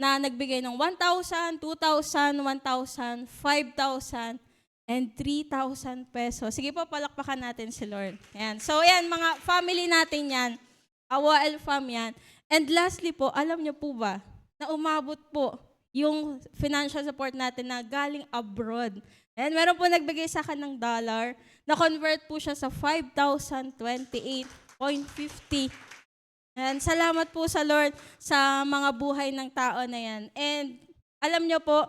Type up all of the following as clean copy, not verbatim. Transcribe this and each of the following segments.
na nagbigay ng 1,000, 2,000, 1,000, 5,000, and 3,000 pesos. Sige po, palakpakan natin si Lord. Ayan. So, ayan, mga family natin yan. AWAL fam yan. And lastly po, alam niyo po ba, na umabot po yung financial support natin na galing abroad. And meron po nagbigay sa akin ng dollar, na-convert po siya sa 5,028.50. And salamat po sa Lord sa mga buhay ng tao na yan. And alam niyo po,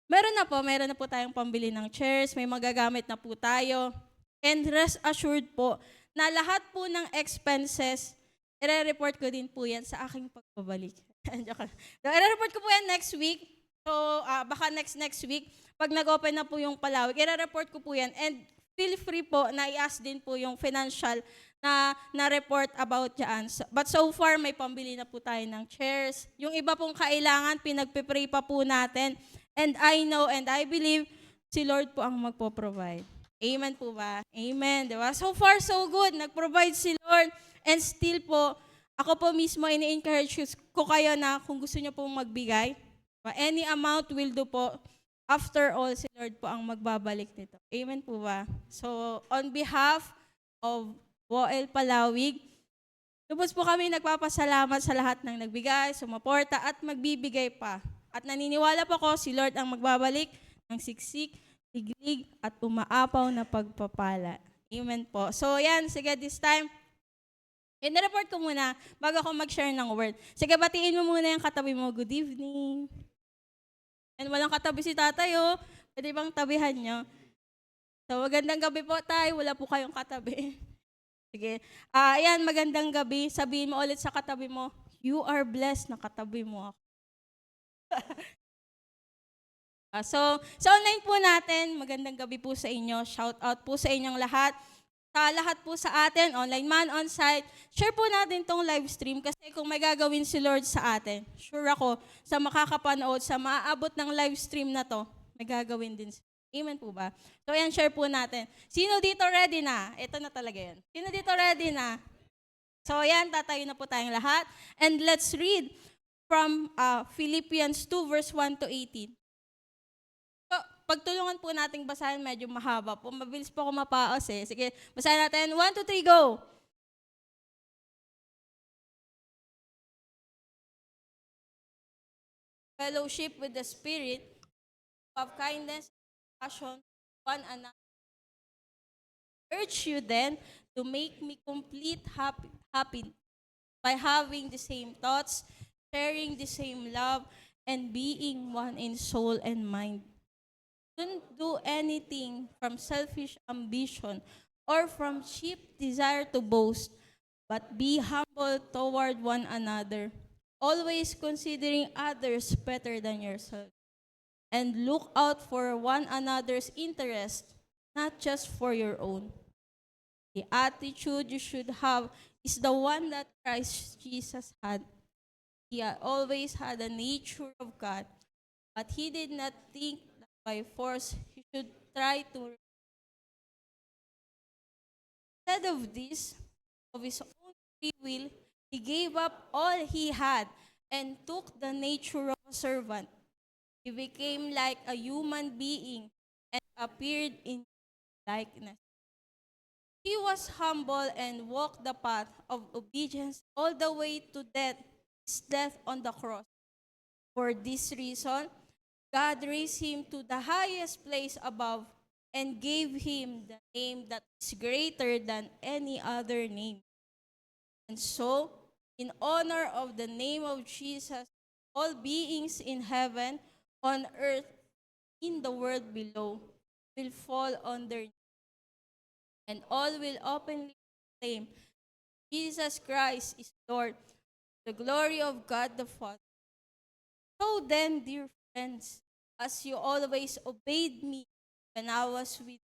meron na po tayong pambili ng chairs, may magagamit na po tayo. And rest assured po na lahat po ng expenses, i-report ko din po yan sa aking pagbabalik. Joke lang. So, i-report ko po yan next week. So, baka next week, pag nag-open na po yung palawig, i-report ko po yan. And feel free po na i-ask din po yung financial na report about dyan. But so far, may pambili na po tayo ng chairs. Yung iba pong kailangan, pinagpipray pa po natin. And I know and I believe si Lord po ang magpo-provide. Amen po ba? Amen, di ba? So far, so good. Nag-provide si Lord. And still po, ako po mismo ini-encourage ko kayo na kung gusto niyo pong magbigay, any amount will do po. After all, si Lord po ang magbabalik nito. Amen po ba? So, on behalf of WOL Palawig, lubos po kami nagpapasalamat sa lahat ng nagbigay, sumuporta at magbibigay pa. At naniniwala po ko, si Lord ang magbabalik ng siksik, liglig, at umaapaw na pagpapala. Amen po. So yan, sige this time, in-report ko muna bago ako mag-share ng word. Sige, batiin mo muna yung katabi mo. Good evening. And walang katabi si tatay, oh. Pwede bang tabihan nyo? So magandang gabi po tayo. Wala po kayong katabi. Sige. Ayan, magandang gabi. Sabihin mo ulit sa katabi mo, you are blessed na katabi mo ako. So online po natin, magandang gabi po sa inyo. Shout out po sa inyong lahat. Sa lahat po sa atin, online man, on-site, share po natin tong live stream kasi kung may gagawin si Lord sa atin, sure ako, sa makakapanood, sa maaabot ng live stream na to, may gagawin din. Amen po ba? So yan, share po natin. Sino dito ready na? Ito na talaga yan. Sino dito ready na? So yan, tatayo na po tayong lahat. And let's read from Philippians 2 verse 1 to 18. So, pagtulungan po nating basahin, medyo mahaba po. Mabilis po ako mapaos eh. Sige, basahin natin. 1, 2, 3, go! Fellowship with the Spirit of kindness, passion, one another. Urge you then to make me complete happy by having the same thoughts, sharing the same love, and being one in soul and mind. Don't do anything from selfish ambition or from cheap desire to boast, but be humble toward one another, always considering others better than yourself. And look out for one another's interest, not just for your own. The attitude you should have is the one that Christ Jesus had. He had always had the nature of God, but he did not think that by force he should try to. Instead of this, of his own free will, he gave up all he had and took the nature of a servant. He became like a human being and appeared in likeness. He was humble and walked the path of obedience all the way to death, his death on the cross. For this reason, God raised him to the highest place above and gave him the name that is greater than any other name. And so, in honor of the name of Jesus, all beings in heaven, on earth, in the world below, will fall on their knees, and all will openly proclaim, Jesus Christ is Lord, the glory of God the Father. So then, dear friends, as you always obeyed me when I was with you,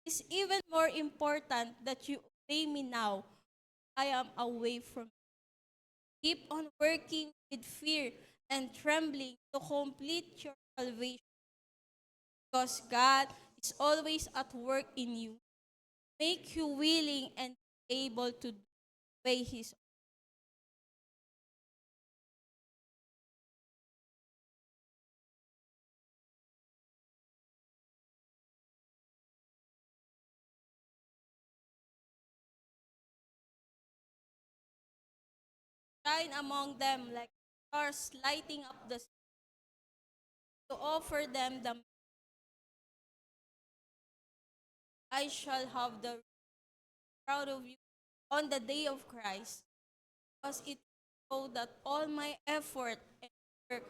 it's even more important that you obey me now. I am away from you. Keep on working with fear and trembling to complete your salvation, because God is always at work in you, make you willing and able to obey His shine among them like stars lighting up the sea, to offer them the I shall have the proud of you on the day of Christ, because it so that all my effort and work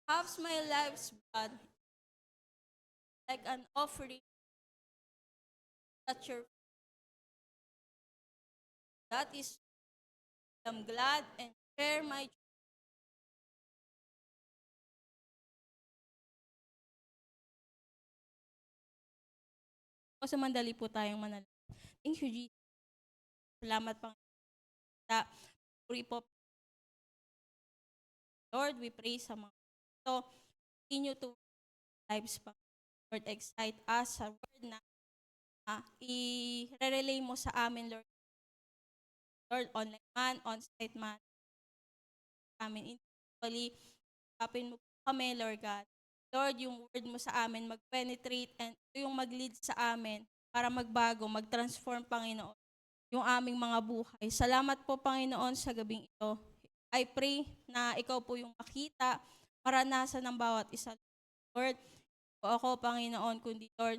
halves my life's blood like an offering at your that is I'm glad and share my so mandali po tayong manalangin. Thank you, Jesus. Salamat pang sa puri po. Lord, we pray sa mga ito. Continue to lives pa. Lord, excite us sa word na i-relay mo sa amin, Lord. Lord, online man, on-site man, amin individually, kapin mo po kami, Lord God. Lord, yung word mo sa amin mag-penetrate and ito yung mag-lead sa amin para magbago, mag-transform, Panginoon, yung aming mga buhay. Salamat po, Panginoon, sa gabing ito. I pray na ikaw po yung makita, maranasan ng bawat isa. Lord, po ako, Panginoon, kundi Lord,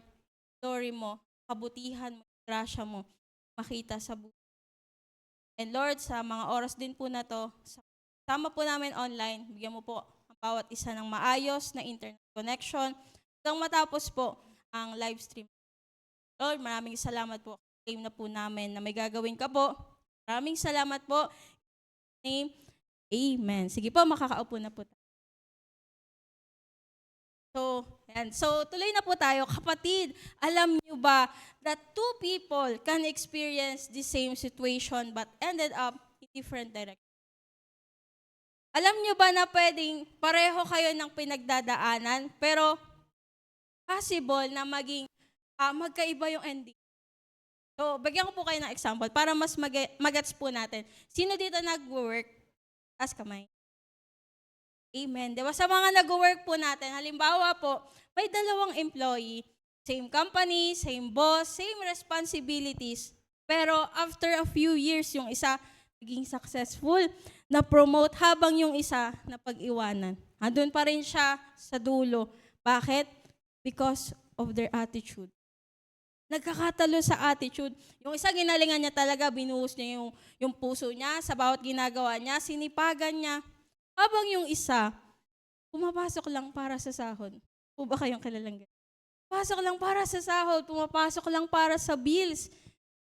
glory mo, kabutihan mo, grasya mo, makita sa buhay. And Lord, sa mga oras din po na to, sama po namin online, bigyan mo po ang bawat isa ng maayos na internet connection hanggang matapos po ang live stream. Lord, maraming salamat po. Claim na po namin na may gagawin ka po. Maraming salamat po. Name, amen. Sige po, makakaupo na po tayo. So, tuloy na po tayo. Kapatid, alam niyo ba that two people can experience the same situation but ended up in different directions? Alam niyo ba na pwedeng pareho kayo ng pinagdadaanan, pero possible na maging magkaiba yung ending? So, bagyan ko po kayo ng example para mas magets po natin. Sino dito nag-work? Taas kamay. Amen. Diba? Sa mga nag-work po natin, halimbawa po, may dalawang employee, same company, same boss, same responsibilities. Pero after a few years, yung isa naging successful, na-promote habang yung isa napag-iwanan. Andun pa rin siya sa dulo. Bakit? Because of their attitude. Nagkakatalo sa attitude. Yung isa ginalingan niya talaga, binuhos niya yung puso niya sa bawat ginagawa niya, sinipagan niya. Habang yung isa, pumapasok lang para sa sahod. O ba kayong kilalang ganyan? Pasok lang para sa sahod, pumapasok lang para sa bills.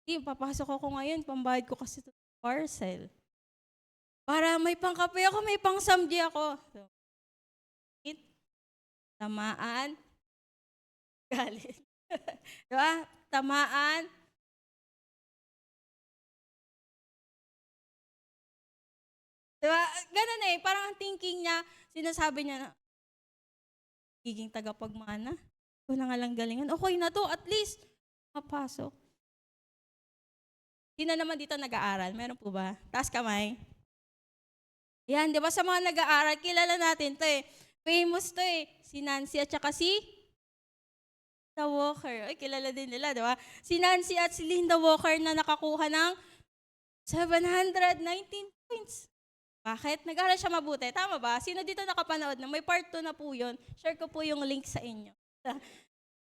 Papasok ako ngayon, pambayad ko kasi ito parcel. Para may pangkape ako, may pangsamdi ako. So, tamaan, galit. Diba? Tamaan, diba? Ganun eh, parang ang thinking niya, sinasabi niya na, giging tagapagmana. Ito na nga lang galingan. Okay na to, at least, mapasok. Sino naman dito nag-aaral? Meron po ba? Taas kamay. Yan, di ba sa mga nag-aaral, kilala natin to eh. Famous to eh. Si Nancy at saka si Linda Walker. Ay, kilala din nila, di ba? Si Nancy at si Linda Walker na nakakuha ng 719 points. Bakit? Nag-aaral siya mabuti. Tama ba? Sino dito nakapanood na? May part 2 na po yun. Share ko po yung link sa inyo.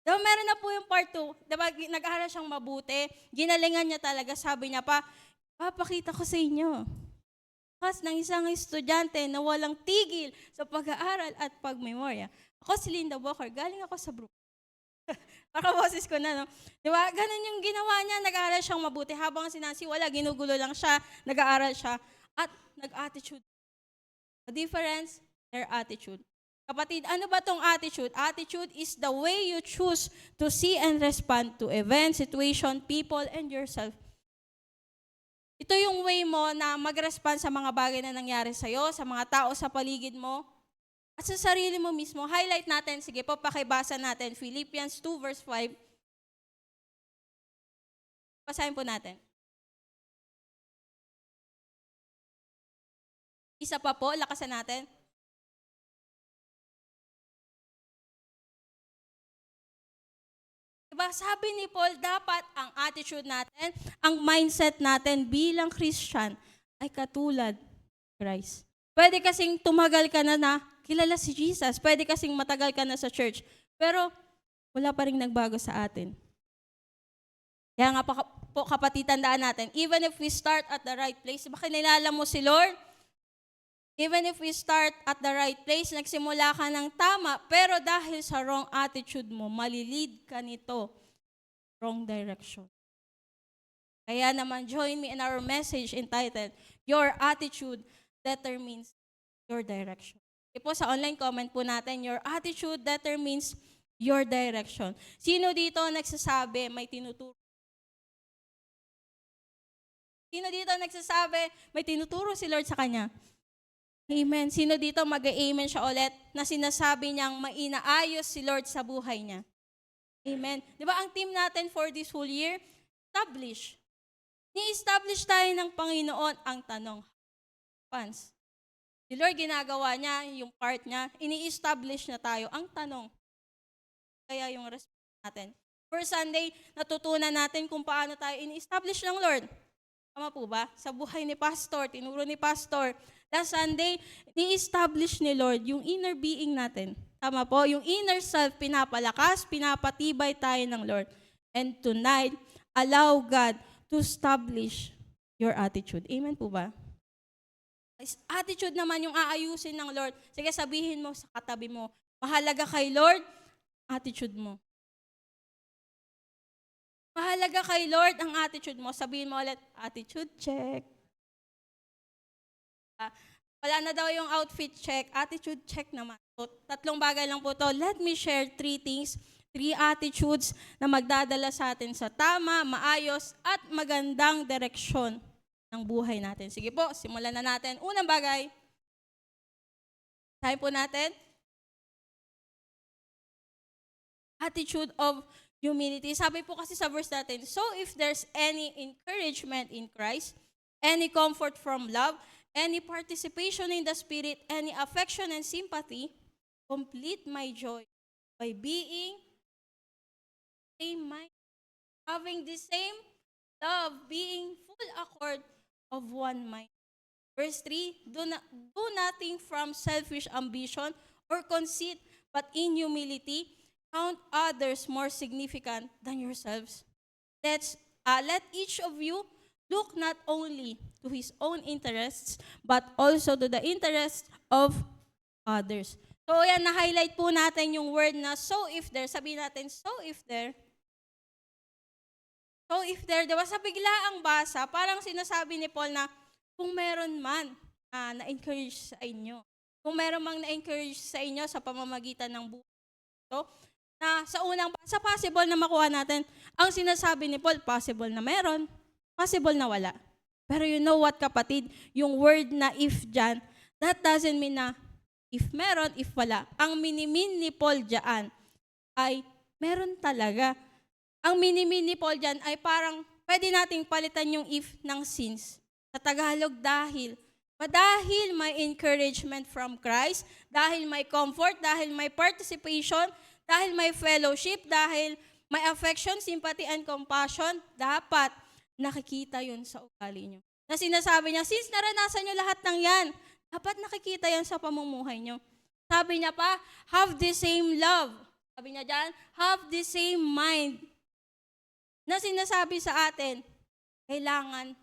Diba, meron na po yung part 2. Diba, nag-aaral siyang mabuti. Ginalingan niya talaga. Sabi niya pa, papakita ko sa inyo. Kas ng isang estudyante na walang tigil sa pag-aaral at pagmemorya. Ako si Linda Walker. Galing ako sa Brook. Pakaboses ko na, no? Diba? Ganun yung ginawa niya. Nag-aaral siyang mabuti. Habang si Nancy, wala. Ginugulo lang siya. Nag-aaral siya. At nag-attitude. The difference, their attitude. Kapatid, ano ba tong attitude? Attitude is the way you choose to see and respond to events, situation, people, and yourself. Ito yung way mo na mag-respond sa mga bagay na nangyari sa'yo, sa mga tao sa paligid mo, at sa sarili mo mismo. Highlight natin, sige po, pakibasa natin, Philippians 2 verse 5. Basahin po natin. Isa pa po, lakasan natin. Diba? Sabi ni Paul, dapat ang attitude natin, ang mindset natin bilang Christian ay katulad Christ. Pwede kasing tumagal ka na kilala si Jesus. Pwede kasing matagal ka na sa church. Pero wala pa rin nagbago sa atin. Kaya nga po kapatid, tandaan natin, even if we start at the right place, diba kinilala mo si Lord? Even if we start at the right place, nagsimula ka ng tama, pero dahil sa wrong attitude mo, malilid ka nito, wrong direction. Kaya naman, join me in our message entitled, Your Attitude Determines Your Direction. Po sa online comment po natin, your attitude determines your direction. Sino dito nagsasabi, may tinuturo? Sino dito nagsasabi, may tinuturo si Lord sa kanya? Amen. Sino dito mag-amen siya ulit na sinasabi niyang mainaayos si Lord sa buhay niya? Amen. Di ba ang team natin for this whole year? Establish. Ni-establish tayo ng Panginoon. Ang tanong, fans. Si Lord ginagawa niya, yung part niya, ini-establish na tayo. Ang tanong, kaya yung response natin. First Sunday, natutunan natin kung paano tayo ini-establish ng Lord. Tama po ba? Sa buhay ni Pastor, tinuro ni Pastor. Last Sunday, ni-establish ni Lord yung inner being natin. Tama po? Yung inner self, pinapalakas, pinapatibay tayo ng Lord. And tonight, allow God to establish your attitude. Amen po ba? Attitude naman yung aayusin ng Lord. Sige, sabihin mo sa katabi mo, mahalaga kay Lord, attitude mo. Mahalaga kay Lord ang attitude mo. Sabihin mo ulit, attitude check. Wala na daw yung outfit check, attitude check naman. So, 3 bagay lang po to. Let me share 3 things, 3 attitudes na magdadala sa atin sa tama, maayos, at magandang direksyon ng buhay natin. Sige po, simulan na natin. Unang bagay, tayo po natin, attitude of humility. Sabi po kasi sa verse natin, so if there's any encouragement in Christ, any comfort from love, any participation in the Spirit, any affection and sympathy, complete my joy by being same mind, having the same love, being full accord of one mind. Verse 3, do nothing from selfish ambition or conceit, but in humility, count others more significant than yourselves. Let each of you look not only to his own interests, but also to the interests of others. So yan, na-highlight po natin yung word na so if there. Sabihin natin, so if there. So if there, diba sa biglaang basa, parang sinasabi ni Paul na kung meron man na-encourage sa inyo, kung meron mang na-encourage sa inyo sa pamamagitan ng buhay ito, na sa unang basa, possible na makuha natin. Ang sinasabi ni Paul, possible na meron, possible na wala. Pero you know what, kapatid? Yung word na if dyan, that doesn't mean na if meron, if wala. Ang minimin ni Paul dyan ay meron talaga. Ang minimin ni Paul dyan ay parang pwede nating palitan yung if ng since. Sa Tagalog, dahil. Dahil may encouragement from Christ, dahil may comfort, dahil may participation, dahil may fellowship, dahil may affection, sympathy, and compassion, dapat nakikita yun sa ugali nyo. Na sinasabi niya, since naranasan nyo lahat ng yan, dapat nakikita yan sa pamumuhay nyo. Sabi niya pa, have the same love. Sabi niya dyan, have the same mind. Na sinasabi sa atin, kailangan,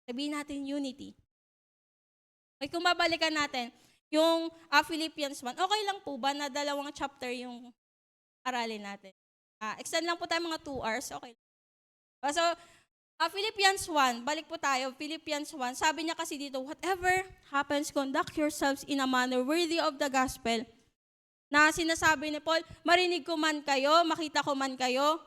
sabihin natin unity. Okay, kung babalikan natin, yung Philippians 1, okay lang po ba na 2 chapter yung aralin natin? Extend lang po tayo mga 2 hours, okay. So, Philippians 1, balik po tayo, Philippians 1, sabi niya kasi dito, whatever happens, conduct yourselves in a manner worthy of the gospel. Na sinasabi ni Paul, marinig ko man kayo, makita ko man kayo,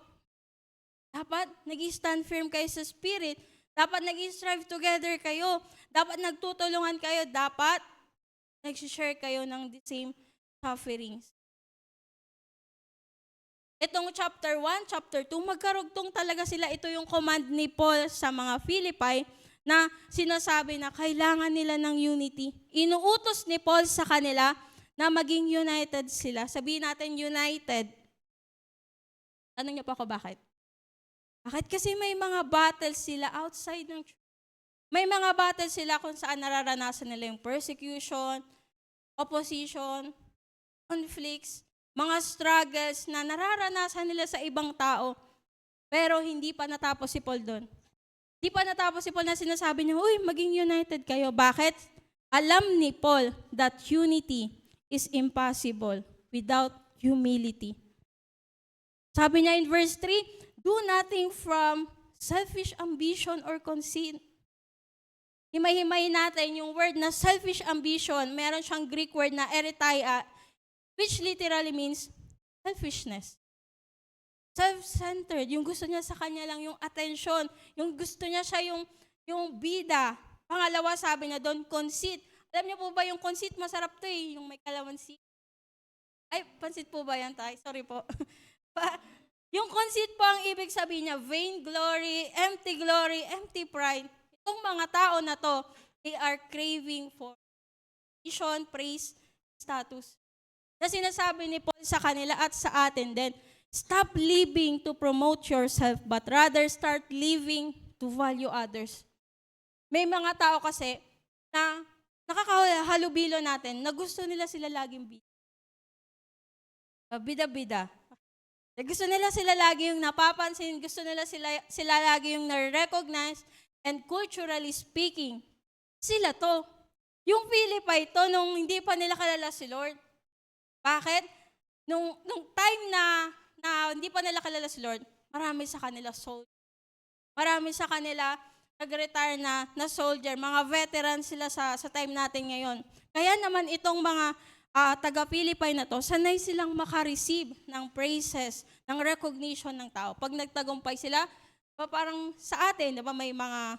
dapat nag-stand firm kayo sa spirit, dapat nag-strive together kayo, dapat nagtutulungan kayo, dapat nag-share kayo ng the same sufferings. Itong chapter 1, chapter 2, magkarugtong talaga sila. Ito yung command ni Paul sa mga Philippi na sinasabi na kailangan nila ng unity. Inuutos ni Paul sa kanila na maging united sila. Sabihin natin united. Tanong niyo po ako bakit? Bakit? Kasi may mga battles sila outside ng church. May mga battles sila kung saan nararanasan nila yung persecution, opposition, conflicts, mga struggles na nararanasan nila sa ibang tao. Pero hindi pa natapos si Paul doon. Hindi pa natapos si Paul na sinasabi niya, uy, maging united kayo. Bakit? Alam ni Paul that unity is impossible without humility. Sabi niya in verse 3, do nothing from selfish ambition or conceit. Himay-himayin natin yung word na selfish ambition. Meron siyang Greek word na eretheia, which literally means selfishness. Self-centered. Yung gusto niya sa kanya lang yung attention. Yung gusto niya siya yung bida. Pangalawa, sabi niya doon, conceit. Alam niyo po ba yung conceit, masarap to yung may kalamansi. Ay, pansit po ba yan, tay? Sorry po. Yung conceit po ang ibig sabihin niya, vain glory, empty pride. Itong mga tao na to, they are craving for recognition, praise, status. Na sinasabi ni Paul sa kanila at sa atin din, stop living to promote yourself, but rather start living to value others. May mga tao kasi na nakakahalubilo natin na gusto nila sila laging bida-bida. Gusto nila sila lagi yung napapansin, gusto nila sila lagi yung na-recognize, and culturally speaking, sila to. Yung Pilipay to, nung hindi pa nila kalala si Lord. Bakit? Nung time na hindi pa nila kalala si Lord, marami sa kanila soldier. Marami sa kanila nag-retire na soldier. Mga veteran sila sa time natin ngayon. Kaya naman itong mga taga-Pilipay na to, sanay silang makareceive ng praises, ng recognition ng tao. Pag nagtagumpay sila, parang sa atin, di ba, may mga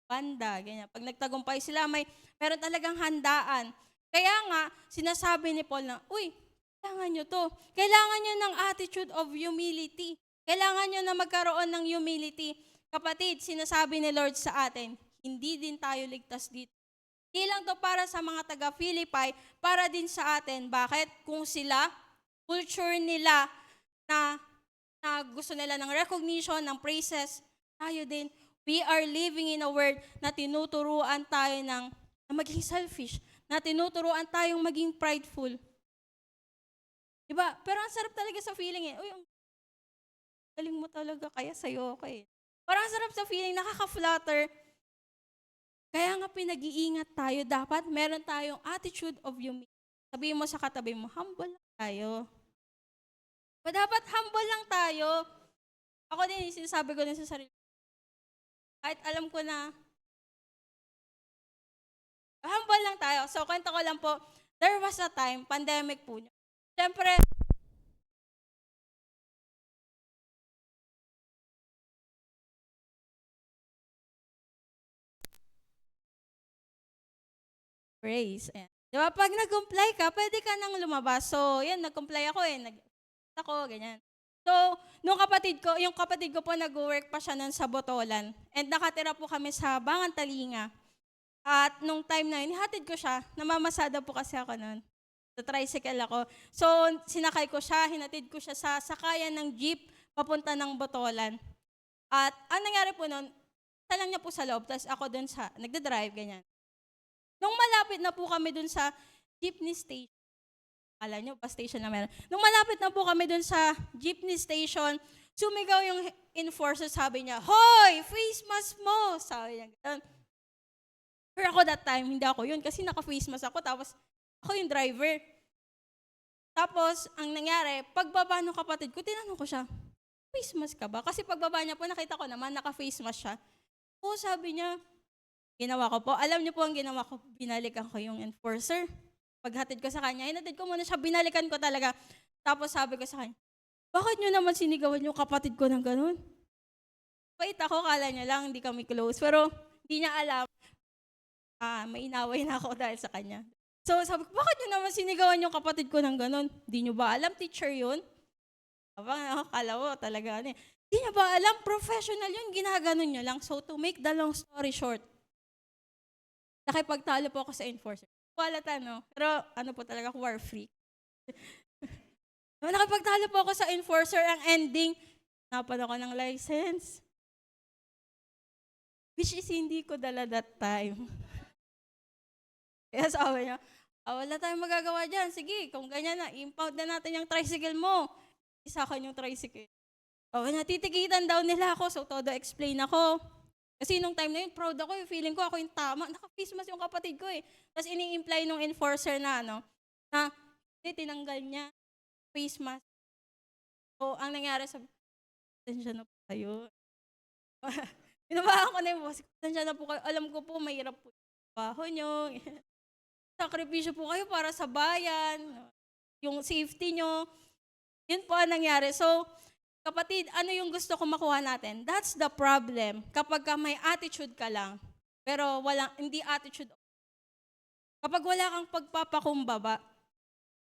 banda, ganyan. Pag nagtagumpay sila, meron talagang handaan. Kaya nga, sinasabi ni Paul na, uy, kailangan nyo to. Kailangan nyo ng attitude of humility. Kailangan nyo na magkaroon ng humility. Kapatid, sinasabi ni Lord sa atin, hindi din tayo ligtas dito. Hindi lang to para sa mga taga-Pilipay, para din sa atin. Bakit? Kung sila, culture nila na gusto nila ng recognition, ng praises, tayo din. We are living in a world na tinuturuan tayo na maging selfish, na tinuturuan tayong maging prideful. Diba? Pero ang sarap talaga sa feeling uy, ang galing mo talaga, kaya sa'yo ako Parang ang sarap sa feeling, nakaka-flatter. Kaya nga pinag-iingat tayo, dapat meron tayong attitude of humility. Sabihin mo sa katabi mo, humble lang tayo. Dapat humble lang tayo. Ako din, sinasabi ko din sa sarili. Kahit alam ko na, humble lang tayo. So, kwento ko lang po, there was a time, pandemic po niya. Siyempre, praise. Ayan. Diba, pag nag-comply ka, pwede ka nang lumabas. So, yan, nag-comply ako ganyan. So, yung kapatid ko po nag-work pa siya nun sa Botolan. And nakatira po kami sa Bangan Talinga. At nung time na yun, ihatid ko siya. Namamasada po kasi ako nun. Sa tricycle ako. So, sinakay ko siya, hinatid ko siya sa sakayan ng jeep papunta ng Botolan. At ang nangyari po nun, isa lang niya po sa loob, tapos ako dun nagda-drive, ganyan. Nung malapit na po kami dun sa jeepney station, akala nyo, bus station na meron. Nung malapit na po kami dun sa jeepney station, sumigaw yung enforcer, sabi niya, hoy, face mask mo! Sabi niya, ganun. Pero ako that time, hindi ako yun, kasi naka-face mask ako, tapos ako yung driver. Tapos, ang nangyari, pagbaba ng kapatid ko, tinanong ko siya, face mask ka ba? Kasi pagbaba niya po, nakita ko naman, naka-face mask siya. Oo, sabi niya, ginawa ko po. Alam niyo po ang ginawa ko, binalikan ko yung enforcer. Paghatid ko sa kanya, hinatid ko muna siya, binalikan ko talaga. Tapos sabi ko sa kanya, bakit niyo naman sinigawan yung kapatid ko ng ganun? Wait ako, kala niya lang, hindi kami close. Pero hindi niya alam, may inaway na ako dahil sa kanya. So sabi ko, bakit niyo naman sinigawan yung kapatid ko ng ganun? Hindi niyo ba alam, teacher yun? Kala mo talaga. Hindi niyo ba alam, professional yun, ginaganon niyo lang. So to make the long story short, nakipagtalo po ako sa enforcer. Walata, no? Pero ano po talaga, war free. Nakapagtalo po ako sa enforcer, ang ending, napan ako ng license. Which is hindi ko dala that time. Kaya sabi niya, wala tayong magagawa dyan. Sige, kung ganyan na, impound na natin yung tricycle mo. Isa ka yung tricycle. Natitikitan daw nila ako, so todo explain ako. Kasi nung time na yun, proud ako, yung feeling ko ako yung tama. Naka-face mask yung kapatid ko eh. Tapos ini-imply nung enforcer na tinanggal niya face mask. So, ang nangyari pasensya na po kayo. Binabahan ko na yung boss, pasensya na po kayo. Alam ko po, mahirap po yung trabaho nyo. Sakripisyo po kayo para sa bayan, yung safety nyo. Yun po ang nangyari. So, kapatid, ano yung gusto ko makuha natin? That's the problem. Kapag may attitude ka lang, pero hindi attitude. Kapag wala kang pagpapakumbaba,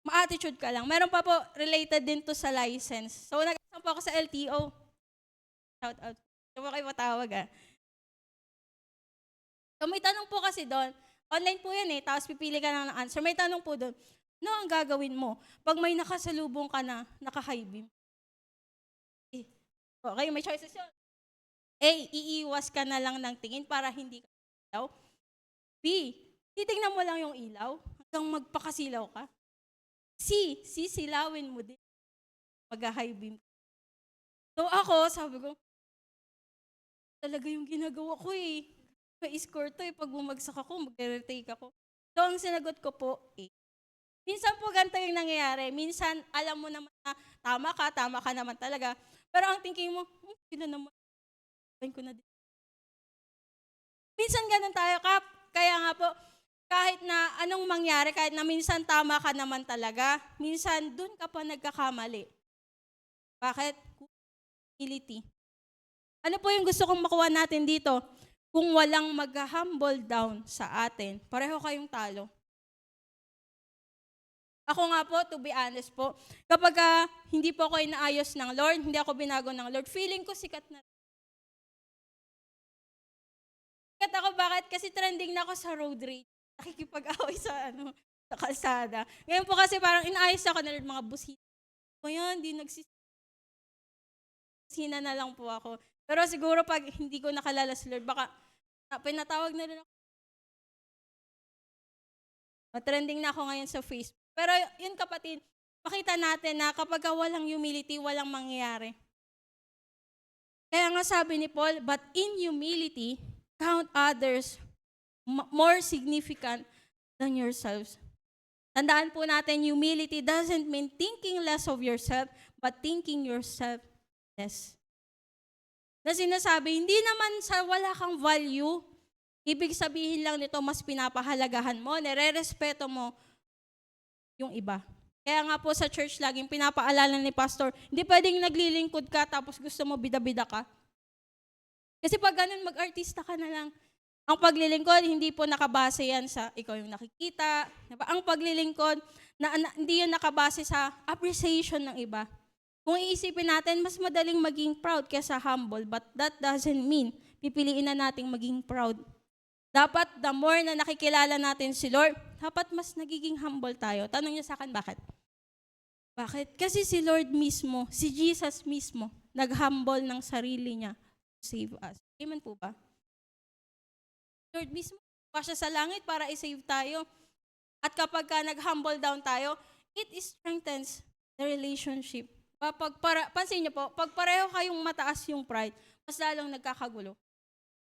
ma-attitude ka lang. Meron pa po, related din to sa license. So, nag-exam po ako sa LTO. Shout out. Ito po kayo matawag So, may tanong po kasi doon. Online po yan tapos pipili ka lang ng answer. May tanong po doon, ano ang gagawin mo pag may nakasalubong ka na naka-high beam? Okay, may choices yun. A, iiwas ka na lang ng tingin para hindi ka ilaw. B, titignan mo lang yung ilaw hanggang magpakasilaw ka. C, sisilawin mo din mag-high beam. So ako, sabi ko, talaga yung ginagawa ko May score to pag bumagsak ako, mag-retake ako. So ang sinagot ko po, A. Minsan po ganito yung nangyayari. Minsan, alam mo naman na tama ka naman talaga. Pero ang thinking mo, sila naman, ko na din. Minsan ganun tayo, Kap. Kaya nga po, kahit na anong mangyari, kahit na minsan tama ka naman talaga, minsan dun ka pa nagkakamali. Bakit? Humility. Ano po yung gusto kong makuha natin dito? Kung walang mag-humble down sa atin, pareho kayong talo. Ako nga po, to be honest po, kapag hindi po ako inaayos ng Lord, hindi ako binago ng Lord, feeling ko sikat na. Sikat ako, bakit? Kasi trending na ako sa road rage. Nakikipag-away sa kalsada. Ngayon po kasi parang inaayos ako ng Lord, mga busina. Kaya hindi nagsisina na lang po ako. Pero siguro pag hindi ko nakalala si Lord, baka pinatawag na rin ako. Trending na ako ngayon sa Facebook. Pero yun kapatid, makita natin na kapag walang humility, walang mangyayari. Kaya nga sabi ni Paul, but in humility, count others more significant than yourselves. Tandaan po natin, humility doesn't mean thinking less of yourself, but thinking yourself less. Na sinasabi, hindi naman sa wala kang value, ibig sabihin lang nito, mas pinapahalagahan mo, nire-respeto mo yung iba. Kaya nga po sa church, laging pinapaalala ni pastor, hindi pwedeng naglilingkod ka tapos gusto mo bida-bida ka. Kasi pag ganun, mag-artista ka na lang. Ang paglilingkod, hindi po nakabase yan sa ikaw yung nakikita. Diba? Ang paglilingkod, hindi yun nakabase sa appreciation ng iba. Kung iisipin natin, mas madaling maging proud kaysa humble, but that doesn't mean pipiliin na nating maging proud. Dapat, the more na nakikilala natin si Lord, dapat mas nagiging humble tayo. Tanong niyo sa akin, bakit? Bakit? Kasi si Lord mismo, si Jesus mismo, nag-humble ng sarili niya to save us. Amen po ba? Lord mismo, pa siya sa langit para i-save tayo. At kapag nag-humble down tayo, it strengthens the relationship. Pansin niyo po, pag pareho kayong mataas yung pride, mas lalong nagkakagulo.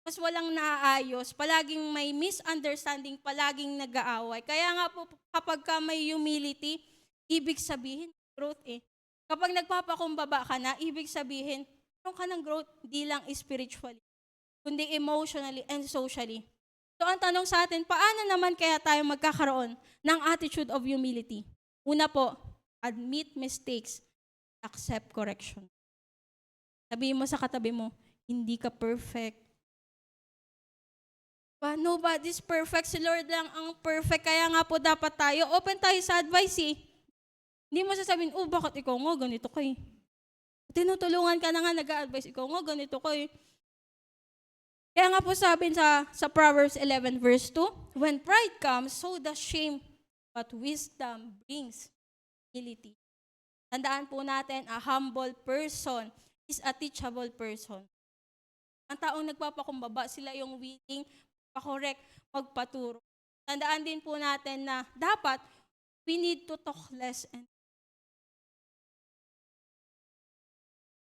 Mas walang naaayos, palaging may misunderstanding, palaging nag-aaway. Kaya nga po, kapag may humility, ibig sabihin, growth Kapag nagpapakumbaba ka na, ibig sabihin, meron ka ng growth, di lang spiritually, kundi emotionally and socially. So ang tanong sa atin, paano naman kaya tayo magkakaroon ng attitude of humility? Una po, admit mistakes, accept correction. Sabihin mo sa katabi mo, hindi ka perfect. Nobody's perfect. Si Lord lang ang perfect. Kaya nga po dapat tayo, open tayo sa advice Hindi mo sasabihin, bakit ikaw nga ganito ka Tinutulungan ka na nga nag-a-advise, ikaw nga ganito ka Kaya nga po sabi sa Proverbs 11 verse 2, when pride comes, so does shame, but wisdom brings humility. Tandaan po natin, a humble person is a teachable person. Ang taong nagpapakumbaba, sila yung willing pa-correct, magpaturo. Tandaan din po natin na dapat we need to talk less and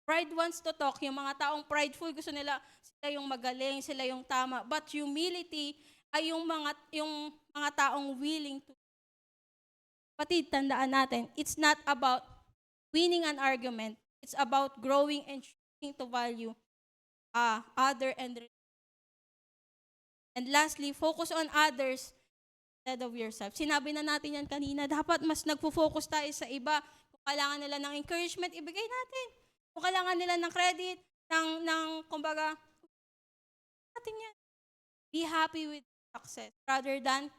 pride wants to talk. Yung mga taong prideful, gusto nila sila yung magaling, sila yung tama. But humility ay yung mga taong willing to. Kapatid, tandaan natin, it's not about winning an argument. It's about growing and choosing to value other and lastly, focus on others instead of yourself. Sinabi na natin yan kanina, dapat mas nagpo-focus tayo sa iba. Kung kailangan nila ng encouragement, ibigay natin. Kung kailangan nila ng credit, kumbaga, natin yan. Be happy with success rather than,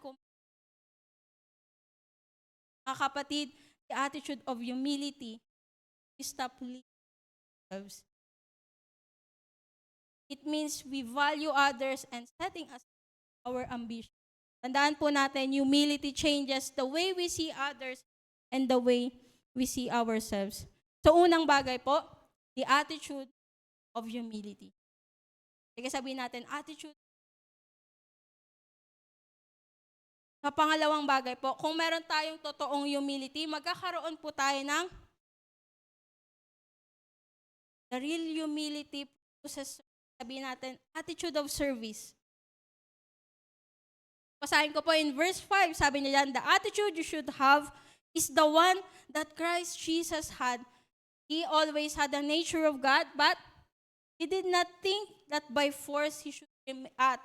mga kapatid, the attitude of humility is stop leading ourselves. It means we value others and setting aside our ambition. Tandaan po natin, humility changes the way we see others and the way we see ourselves. So unang bagay po, the attitude of humility. Sige, sabihin natin, attitude. Sa pangalawang bagay po, kung meron tayong totoong humility, magkakaroon po tayo ng the real humility possesses, sabihin natin, attitude of service. Basahin ko po in verse 5, sabi niya yan, the attitude you should have is the one that Christ Jesus had. He always had the nature of God, but he did not think that by force he should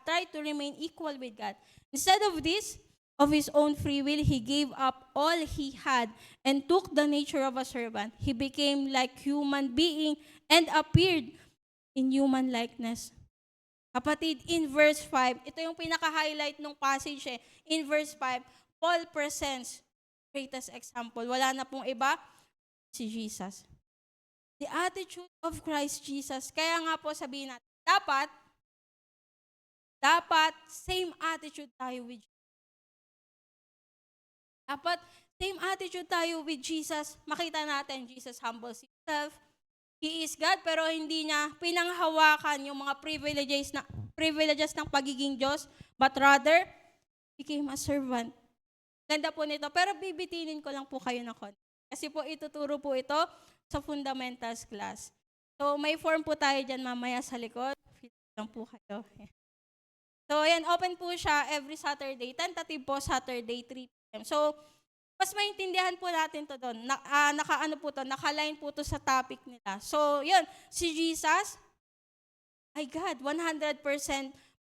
try to remain equal with God. Instead of this, of his own free will, he gave up all he had and took the nature of a servant. He became like human being and appeared in human likeness. Kapatid, in verse 5, ito yung pinaka-highlight ng passage eh. In verse 5, Paul presents greatest example. Wala na pong iba, si Jesus. The attitude of Christ Jesus. Kaya nga po sabihin natin, dapat same attitude tayo with Jesus. Dapat same attitude tayo with Jesus. Makita natin, Jesus humbles himself. He is God, pero hindi niya pinanghawakan yung mga privileges ng pagiging Diyos, but rather, became a servant. Ganda po nito, pero bibitinin ko lang po kayo na konti. Kasi po ituturo po ito sa fundamentals class. So may form po tayo dyan mamaya sa likod. Fit lang po kayo. So yan, open po siya every Saturday. Tentative po Saturday, 3 p.m. So, mas maintindihan po natin to doon. Naka-line po to sa topic nila. So, yun, si Jesus, ay God, 100%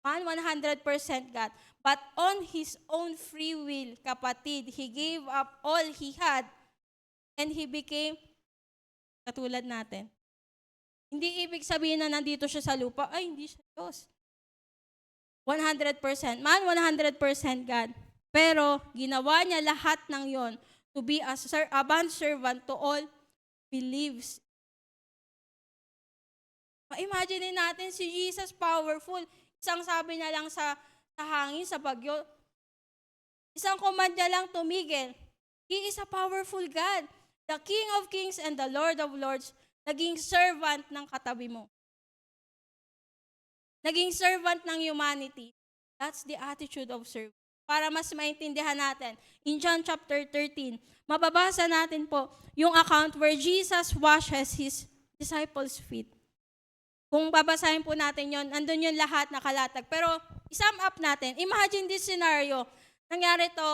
man, 100% God. But on his own free will, kapatid, he gave up all he had and he became katulad natin. Hindi ibig sabihin na nandito siya sa lupa, ay hindi siya Diyos. 100% man, 100% God. Pero ginawa niya lahat ng yon to be a bondservant to all believes. Ma-imagine natin si Jesus powerful. Isang sabi niya lang sa hangin, sa bagyo. Isang command niya lang tumigil. He is a powerful God. The King of Kings and the Lord of Lords. Naging servant ng katabi mo. Naging servant ng humanity. That's the attitude of service. Para mas maintindihan natin, in John chapter 13, mababasa natin po yung account where Jesus washes his disciples' feet. Kung babasahin po natin yon, andun yung lahat nakalatag. Pero i-sum up natin, imagine this scenario. Nangyari to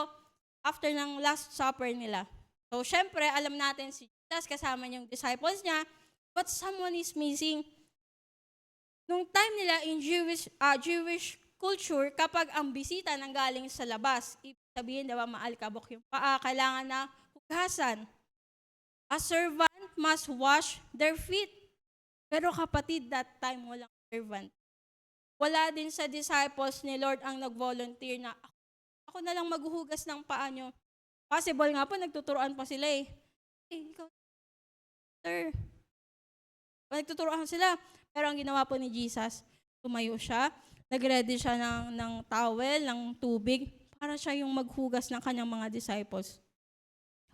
after ng Last Supper nila. So, syempre, alam natin si Jesus kasama yung disciples niya, but someone is missing. Nung time nila in Jewish culture, kapag ang bisita nang galing sa labas, ibig sabihin, diba, maalkabok yung paa, kailangan na hugasan. A servant must wash their feet. Pero kapatid, that time walang servant. Wala din sa disciples ni Lord ang nag-volunteer na, ako na lang maghuhugas ng paa nyo. Possible nga po, nagtuturoan pa sila eh. Ikaw, sir. Nagtuturoan sila. Pero ang ginawa po ni Jesus, tumayo siya, nag-ready siya ng towel, ng tubig, para siya yung maghugas ng kanyang mga disciples.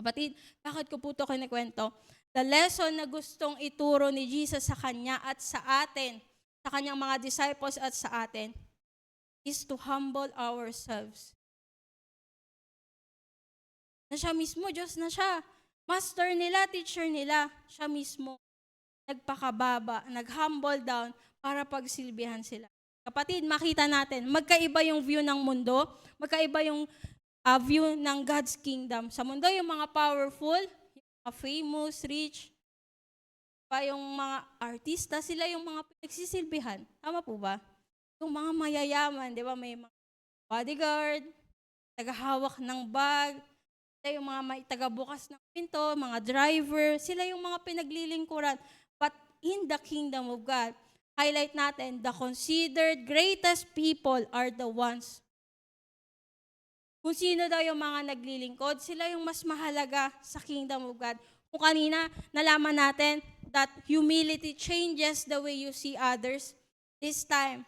Kapatid, bakit ko po ito kinikwento? The lesson na gustong ituro ni Jesus sa kanya at sa atin, sa kanyang mga disciples at sa atin, is to humble ourselves. Na siya mismo, Diyos na siya. Master nila, teacher nila, siya mismo. Nagpakababa, nag-humble down para pagsilbihan sila. Kapatid, makita natin, magkaiba yung view ng mundo, magkaiba yung view ng God's kingdom. Sa mundo, yung mga powerful, yung mga famous, rich, pa yung mga artista, sila yung mga pinagsisilbihan. Tama po ba? Yung mga mayayaman, di ba, may mga bodyguard, tagahawak ng bag, sila yung mga may tagabukas ng pinto, mga driver, sila yung mga pinaglilingkuran. But in the kingdom of God, highlight natin, the considered greatest people are the ones. Kung sino daw yung mga naglilingkod, sila yung mas mahalaga sa kingdom of God. Kung kanina, nalaman natin that humility changes the way you see others. This time,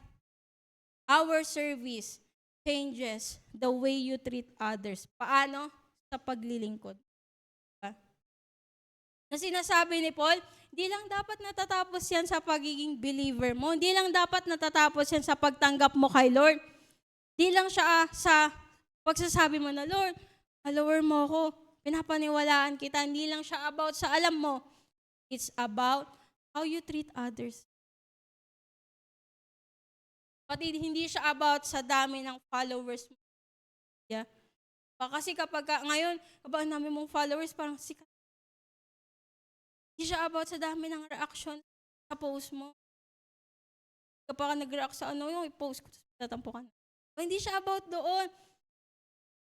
our service changes the way you treat others. Paano? Sa paglilingkod. Na sinasabi ni Paul, hindi lang dapat natatapos yan sa pagiging believer mo. Hindi lang dapat natatapos yan sa pagtanggap mo kay Lord. Hindi lang siya sa pagsasabi mo na, Lord, follower mo ako. Pinapaniwalaan kita. Hindi lang siya about sa alam mo. It's about how you treat others. Pati hindi siya about sa dami ng followers mo. Yeah. Kasi kapag ngayon, kapag namin mong followers, parang sikat. Hindi siya about sa dami ng reaction sa post mo. Kapag nag-react sa yung i-post ko, tatampukan. Hindi siya about doon.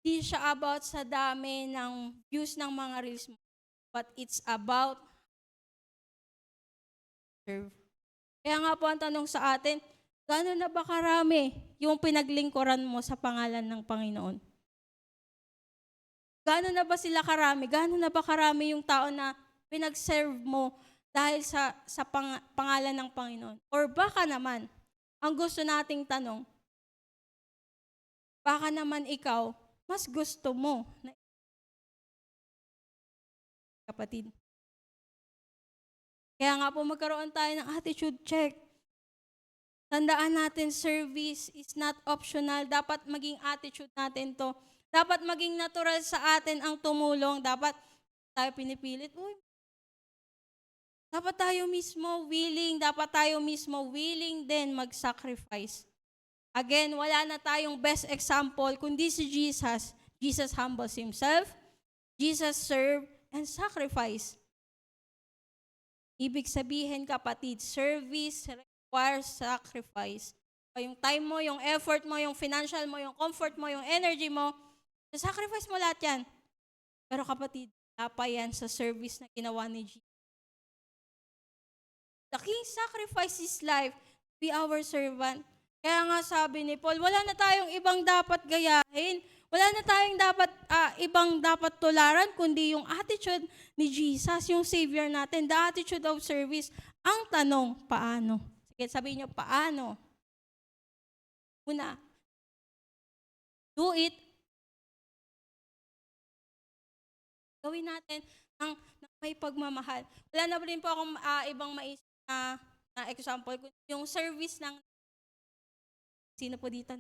Hindi siya about sa dami ng views ng mga reels mo. But it's about serve. Kaya nga po ang tanong sa atin, gano'n na ba karami yung pinaglingkuran mo sa pangalan ng Panginoon? Gano'n na ba sila karami? Gano'n na ba karami yung tao na pinag-serve mo dahil sa pangalan ng Panginoon? Or baka naman, ang gusto nating tanong, baka naman ikaw, mas gusto mo na kapatid. Kaya nga po magkaroon tayo ng attitude check. Tandaan natin, service is not optional. Dapat maging attitude natin to. Dapat maging natural sa atin ang tumulong. Dapat tayo pinipilit. Dapat tayo mismo willing. Dapat tayo mismo willing din mag-sacrifice. Again, wala na tayong best example kundi si Jesus. Jesus humbles himself. Jesus served and sacrificed. Ibig sabihin, kapatid, service requires sacrifice. Yung time mo, yung effort mo, yung financial mo, yung comfort mo, yung energy mo, sacrifice mo lahat yan. Pero kapatid, pa yan sa service na ginawa ni Jesus. The King sacrificed His life, be our servant. Kaya nga sabi ni Paul, wala na tayong ibang dapat gayahin. Wala na tayong ibang dapat tularan, kundi yung attitude ni Jesus, yung Savior natin, the attitude of service. Ang tanong, paano? Sige, sabihin niyo, paano? Una, do it. Gawin natin ng may pagmamahal. Wala na rin po akong ibang maisip na example. Yung service ng sino po dito?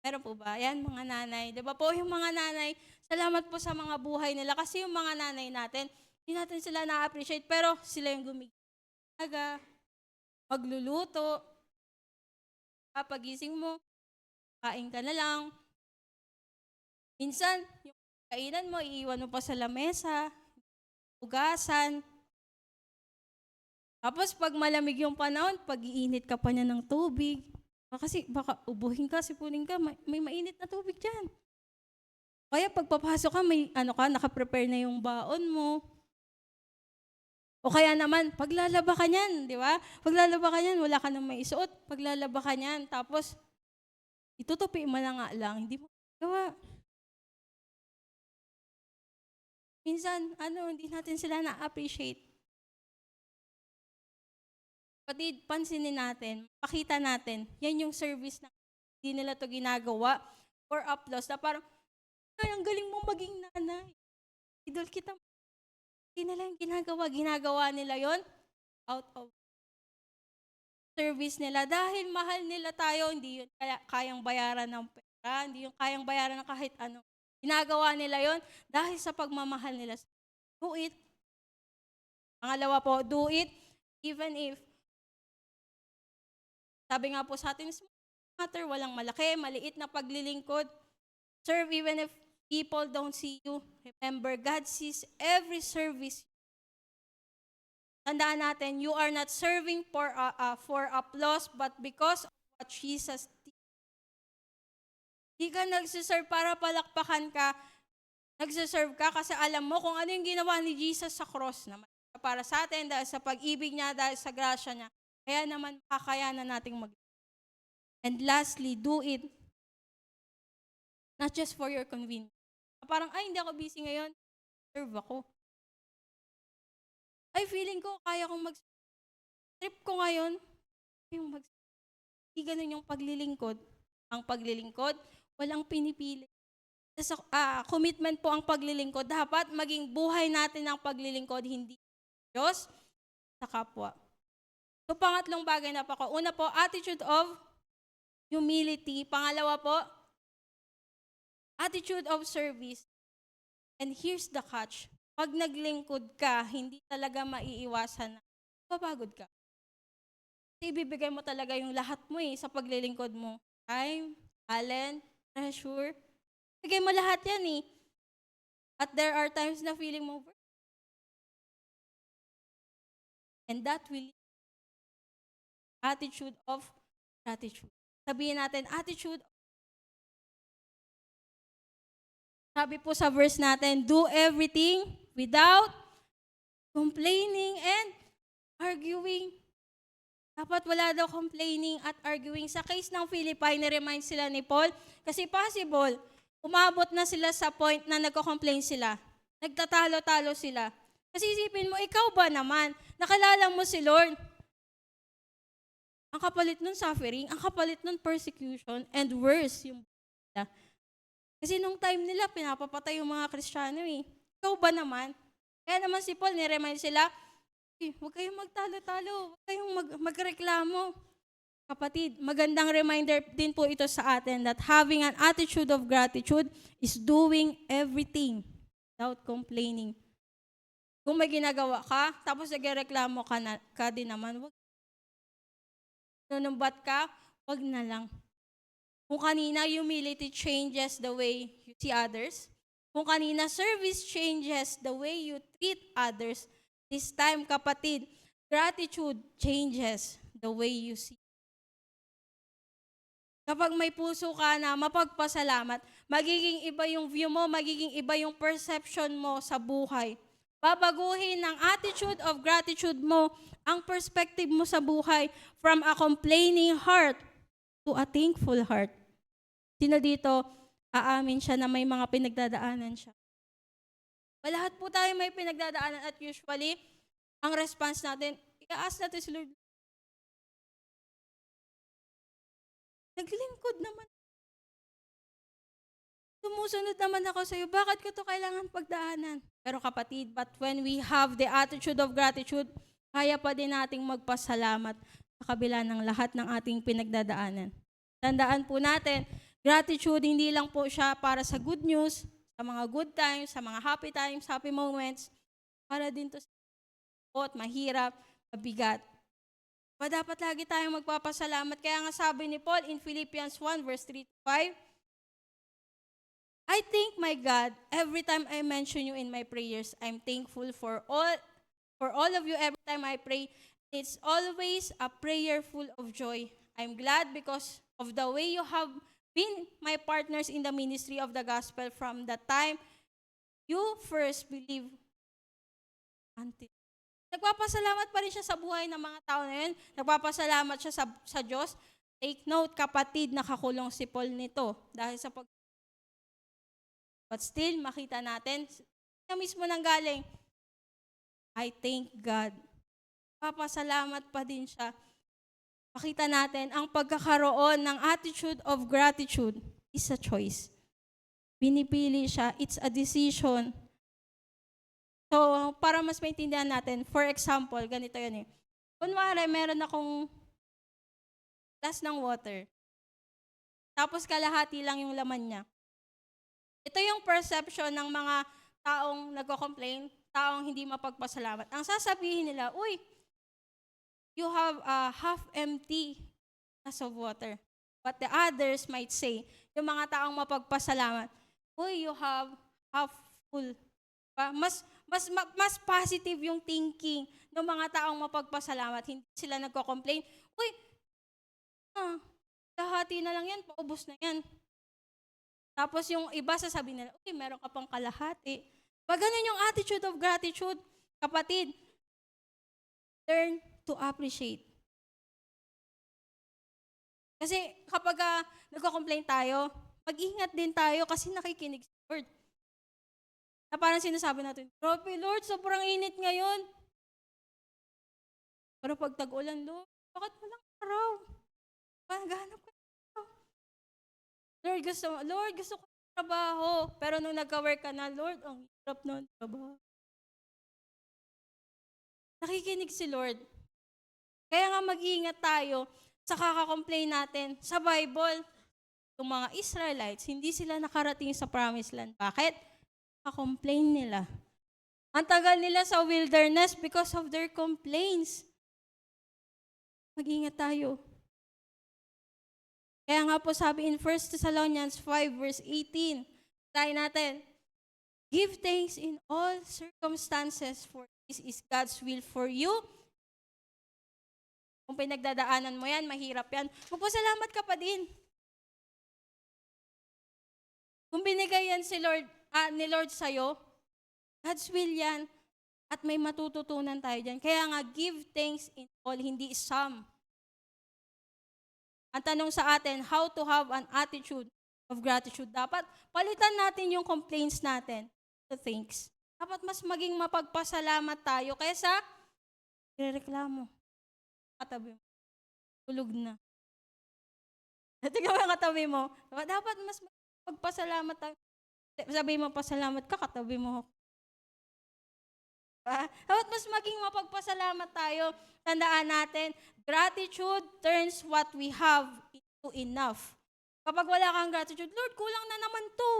Meron po ba? Yan, mga nanay. Diba po, yung mga nanay, salamat po sa mga buhay nila. Kasi yung mga nanay natin, hindi natin sila na-appreciate, pero sila yung gumigaga, magluluto, pagising mo, kain ka na lang. Minsan, yung kainan mo, iiwan mo pa sa lamesa, ugasan. Tapos pag malamig yung panahon, pag-iinit ka pa niya ng tubig. Kasi baka ubuhin ka, sipunin ka, may mainit na tubig dyan. Kaya pagpapasok ka, may naka-prepare na yung baon mo. O kaya naman, paglalaba ka niyan, di ba? Paglalaba ka niyan, wala ka nang maisuot. Paglalaba ka niyan, tapos itutupi mo na nga lang, hindi mo gawa. Minsan, hindi natin sila na-appreciate. Kapatid, pansinin natin, pakita natin, yan yung service na hindi nila to ginagawa for applause. Na parang, ay, ang galing mo maging nanay. Idol kita. Hindi nila yung ginagawa. Ginagawa nila yon out of service nila. Dahil mahal nila tayo, hindi yun kayang bayaran ng pera, hindi yung kayang bayaran ng kahit ano. Ginagawa nila yon dahil sa pagmamahal nila. Do it. Pangalawa po, do it even if, sabi nga po sa atin, small matter, walang malaki, maliit na paglilingkod. Serve even if people don't see you. Remember, God sees every service. Tandaan natin, you are not serving for applause, but because of what Jesus did. Di ka nagsiserve para palakpakan ka. Nagsiserve ka kasi alam mo kung ano yung ginawa ni Jesus sa cross naman. Para sa atin, dahil sa pag-ibig niya, dahil sa grasya niya. Kaya naman, kakayanan nating mag. And lastly, do it not just for your convenience. Parang, ay, hindi ako busy ngayon. Serve ako. Ay, feeling ko, kaya kong trip ko ngayon. Yung hindi ganun yung paglilingkod. Ang paglilingkod, walang pinipili. Commitment po ang paglilingkod. Dapat maging buhay natin ang paglilingkod, hindi Diyos sa kapwa. So, pangatlong bagay na pa ko. Una po, attitude of humility. Pangalawa po, attitude of service. And here's the catch. Pag naglingkod ka, hindi talaga maiiwasan na papagod ka. Kasi ibibigay mo talaga yung lahat mo sa paglilingkod mo. Time, talent, treasure. Bigay mo lahat yan At there are times na feeling mo, and that will lead attitude of gratitude. Sabihin natin, attitude. Sabi po sa verse natin, do everything without complaining and arguing. Dapat wala daw complaining at arguing. Sa case ng Philippi, ni-remind sila ni Paul, kasi possible, umabot na sila sa point na nagko-complain sila. Nagtatalo-talo sila. Kasi isipin mo, ikaw ba naman? Nakilala mo si Lord. Ang kapalit nun suffering, ang kapalit nun persecution, and worse, yung kasi nung time nila, pinapapatay yung mga Kristiyano Ikaw ba naman? Kaya naman si Paul, ni-remind sila, huwag kayong magtalo-talo, huwag kayong magreklamo. Kapatid, magandang reminder din po ito sa atin that having an attitude of gratitude is doing everything without complaining. Kung may ginagawa ka, tapos nagreklamo ka din naman, wag. Nunumbat ka, wag na lang. Kung kanina, humility changes the way you see others. Kung kanina, service changes the way you treat others. This time, kapatid, gratitude changes the way you see. Kapag may puso ka na mapagpasalamat, magiging iba yung view mo, magiging iba yung perception mo sa buhay. Babaguhin ng attitude of gratitude mo ang perspective mo sa buhay from a complaining heart to a thankful heart. Sino dito, aamin siya na may mga pinagdadaanan siya? Lahat po tayo may pinagdadaanan at usually, ang response natin, i-ask natin si Lord, naglingkod naman. Sumusunod naman ako sa iyo, bakit ko to kailangan pagdaanan? Pero kapatid, but when we have the attitude of gratitude, kaya pa din nating magpasalamat sa kabila ng lahat ng ating pinagdadaanan. Tandaan po natin, gratitude hindi lang po siya para sa good news, sa mga good times, sa mga happy times, happy moments, para din to sa mahirap, mabigat. Dapat lagi tayong magpapasalamat. Kaya nga sabi ni Paul in Philippians 1 verse 3-5, I thank my God every time I mention you in my prayers. I'm thankful for all of you every time I pray. It's always a prayer full of joy. I'm glad because of the way you have been my partners in the ministry of the gospel from the time you first believed until. Nagpapasalamat pa rin siya sa buhay ng mga tao na yun. Nagpapasalamat siya sa Diyos. Take note, kapatid, nakakulong si Paul nito. Dahil sa But still, makita natin, na mismo nang galing, I thank God. Papasalamat pa din siya. Makita natin, ang pagkakaroon ng attitude of gratitude is a choice. Pinipili siya, it's a decision. So, para mas maintindihan natin, for example, ganito yun eh. Kunwari, meron akong glass ng water, tapos kalahati lang yung laman niya. Ito yung perception ng mga taong nagko-complain, taong hindi mapagpasalamat. Ang sasabihin nila, uy, you have a half empty glass of water. But the others might say, yung mga taong mapagpasalamat, uy, you have half full. Mas positive yung thinking ng mga taong mapagpasalamat. Hindi sila nagko-complain, uy, lahati na lang yan, paubos na yan. Tapos yung iba sasabihin nila, uy, meron ka pang kalahati. Pag ganun yung attitude of gratitude, kapatid, learn to appreciate. Kasi kapag nagko-complain tayo, mag-ingat din tayo kasi nakikinig sa Lord. Na parang sinasabi natin, grabe Lord, sobrang init ngayon. Pero pag tag-ulan, Lord, bakit walang araw? Maghanap ka ng araw. Lord, gusto ko ng trabaho. Pero nung nagka-work ka na, Lord, ang hirap ng trabaho. Nakikinig si Lord. Kaya nga mag-iingat tayo sa kaka-complain natin. Sa Bible, yung mga Israelites, hindi sila nakarating sa promised land. Bakit? Ka-complain nila. Ang tagal nila sa wilderness because of their complaints. Mag-ingat tayo. Kaya nga po sabi in 1 Thessalonians 5 verse 18, tayo natin, give thanks in all circumstances for this is God's will for you. Kung pinagdadaanan mo yan, mahirap yan, magpasalamat ka pa din. Kung binigay yan ni Lord sa'yo, God's will yan, at may matututunan tayo dyan. Kaya nga, give thanks in all, hindi some. Ang tanong sa atin, how to have an attitude of gratitude. Dapat palitan natin yung complaints natin to thanks. Dapat mas maging mapagpasalamat tayo kaysa irereklamo. Katabi mo, tulog na. Tingnan mo yung katabi mo. Dapat mas magpasalamat tayo. Sabi mo, pasalamat ka, katabi mo. Dapat mas maging mapagpasalamat tayo. Tandaan natin, gratitude turns what we have into enough. Kapag wala kang gratitude, Lord, kulang na naman to.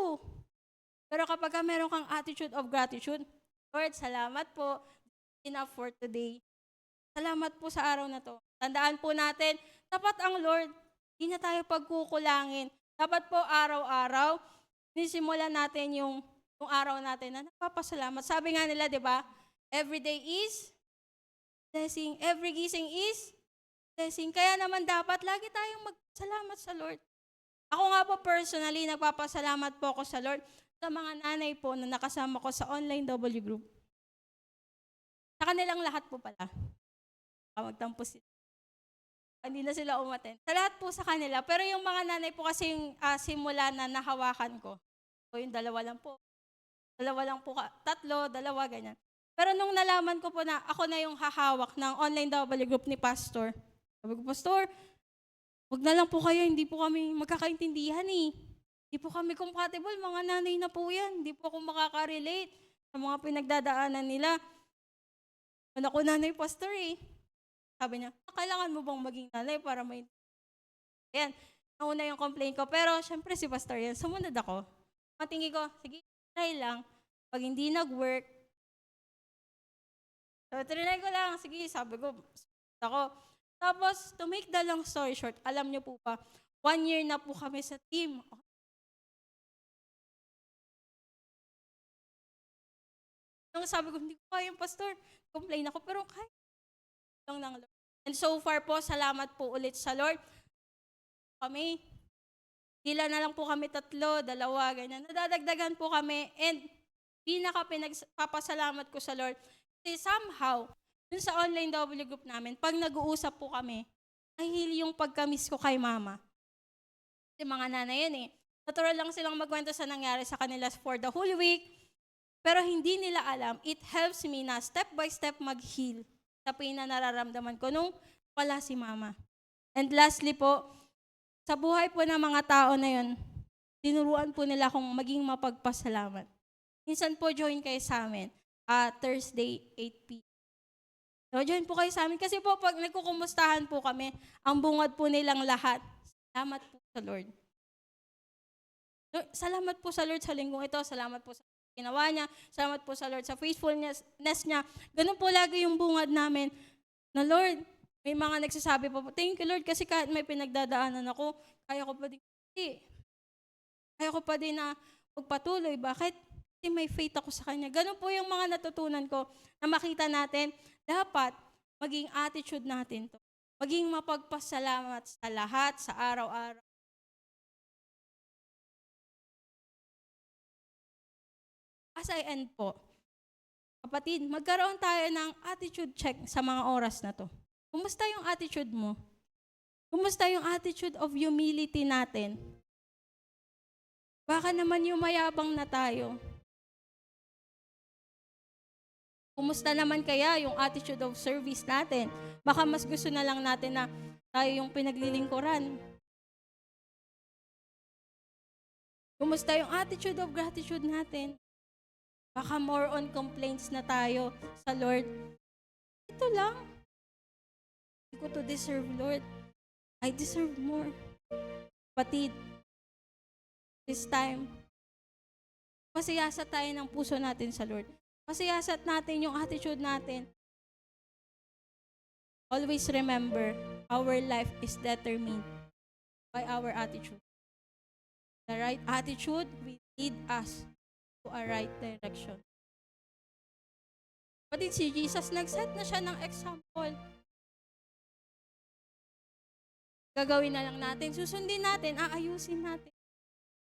Pero kapag meron kang attitude of gratitude, Lord, salamat po, enough for today. Salamat po sa araw na to. Tandaan po natin, dapat ang Lord, hindi na tayo pagkukulangin. Dapat po araw-araw, nisimulan natin yung araw natin na nagpapasalamat. Sabi nga nila, di ba? Every day is blessing. Every gising is blessing. Kaya naman dapat lagi tayong magsalamat sa Lord. Ako nga po personally, nagpapasalamat po ako sa Lord sa mga nanay po na nakasama ko sa online W group. Sa kanilang lahat po pala. Magtampo sila. Hindi na sila umaten. Sa lahat po sa kanila. Pero yung mga nanay po kasi yung simula na nahawakan ko. O yung dalawa lang po. Tatlo, dalawa, ganyan. Pero nung nalaman ko po na ako na yung hahawak ng online W group ni Pastor, sabi ko, Pastor, wag na lang po kayo, hindi po kami magkakaintindihan eh. Hindi po kami compatible, mga nanay na po yan. Hindi po ako makaka-relate sa mga pinagdadaanan nila. Ano ko nanay, Pastor eh. Sabi niya, kailangan mo bang maging nanay para may... Ayan, nauna yung complaint ko. Pero syempre si Pastor yan, sumunod ako. Matingin ko, sige, try lang. Pag hindi nag-work, so, trinay ko lang. Sige, sabi ko, ako. Tapos, to make the long story short, alam niyo po ba, 1 year na po kami sa team. Nung sabi ko, hindi ko kaya yung pastor. Complain ako, pero kaya lang ng Lord. And so far po, salamat po ulit sa Lord. Kami, tila na lang po kami 3, 2, ganyan. Nadadagdagan po kami. And pinaka-pinagpapasalamat ko sa Lord, kasi somehow, dun sa online W group namin, pag nag-uusap po kami, nahihili yung pagka-miss ko kay mama. Kasi mga nanay yan eh. Natural lang silang magkwento sa nangyari sa kanila for the whole week, pero hindi nila alam, it helps me na step by step mag-heal sa pain na nararamdaman ko nung wala si mama. And lastly po, sa buhay po ng mga tao na yun, tinuruan po nila akong maging mapagpasalamat. Minsan po join kayo sa amin. Thursday, 8 p.m. So, join po kayo sa amin. Kasi po, pag nagkukumustahan po kami, ang bungad po nilang lahat. Salamat po sa Lord. Salamat po sa Lord sa linggong ito. Salamat po sa ginawa niya. Salamat po sa Lord sa faithfulness niya. Ganun po lagi yung bungad namin. Na Lord, may mga nagsasabi po, thank you Lord, kasi kahit may pinagdadaanan ako, kaya ko pa din, kaya ko pa din na magpatuloy. Bakit? Kasi may faith ako sa Kanya. Ganun po yung mga natutunan ko na makita natin, dapat maging attitude natin to. Maging mapagpasalamat sa lahat, sa araw-araw. As I end po, kapatid, magkaroon tayo ng attitude check sa mga oras na to. Kumusta yung attitude mo? Kumusta yung attitude of humility natin? Baka naman yung mayabang na tayo. Kumusta naman kaya yung attitude of service natin? Baka mas gusto na lang natin na tayo yung pinaglilingkuran. Kumusta yung attitude of gratitude natin? Baka more on complaints na tayo sa Lord. Ito lang. Hindi ko to deserve, Lord. I deserve more. Batid, this time, pasiyasat tayo ng puso natin sa Lord. Pasiyasat natin yung attitude natin. Always remember, our life is determined by our attitude. The right attitude will lead us to a right direction. Pati si Jesus, nag-set na siya ng example. Gagawin na lang natin, susundin natin, aayusin natin.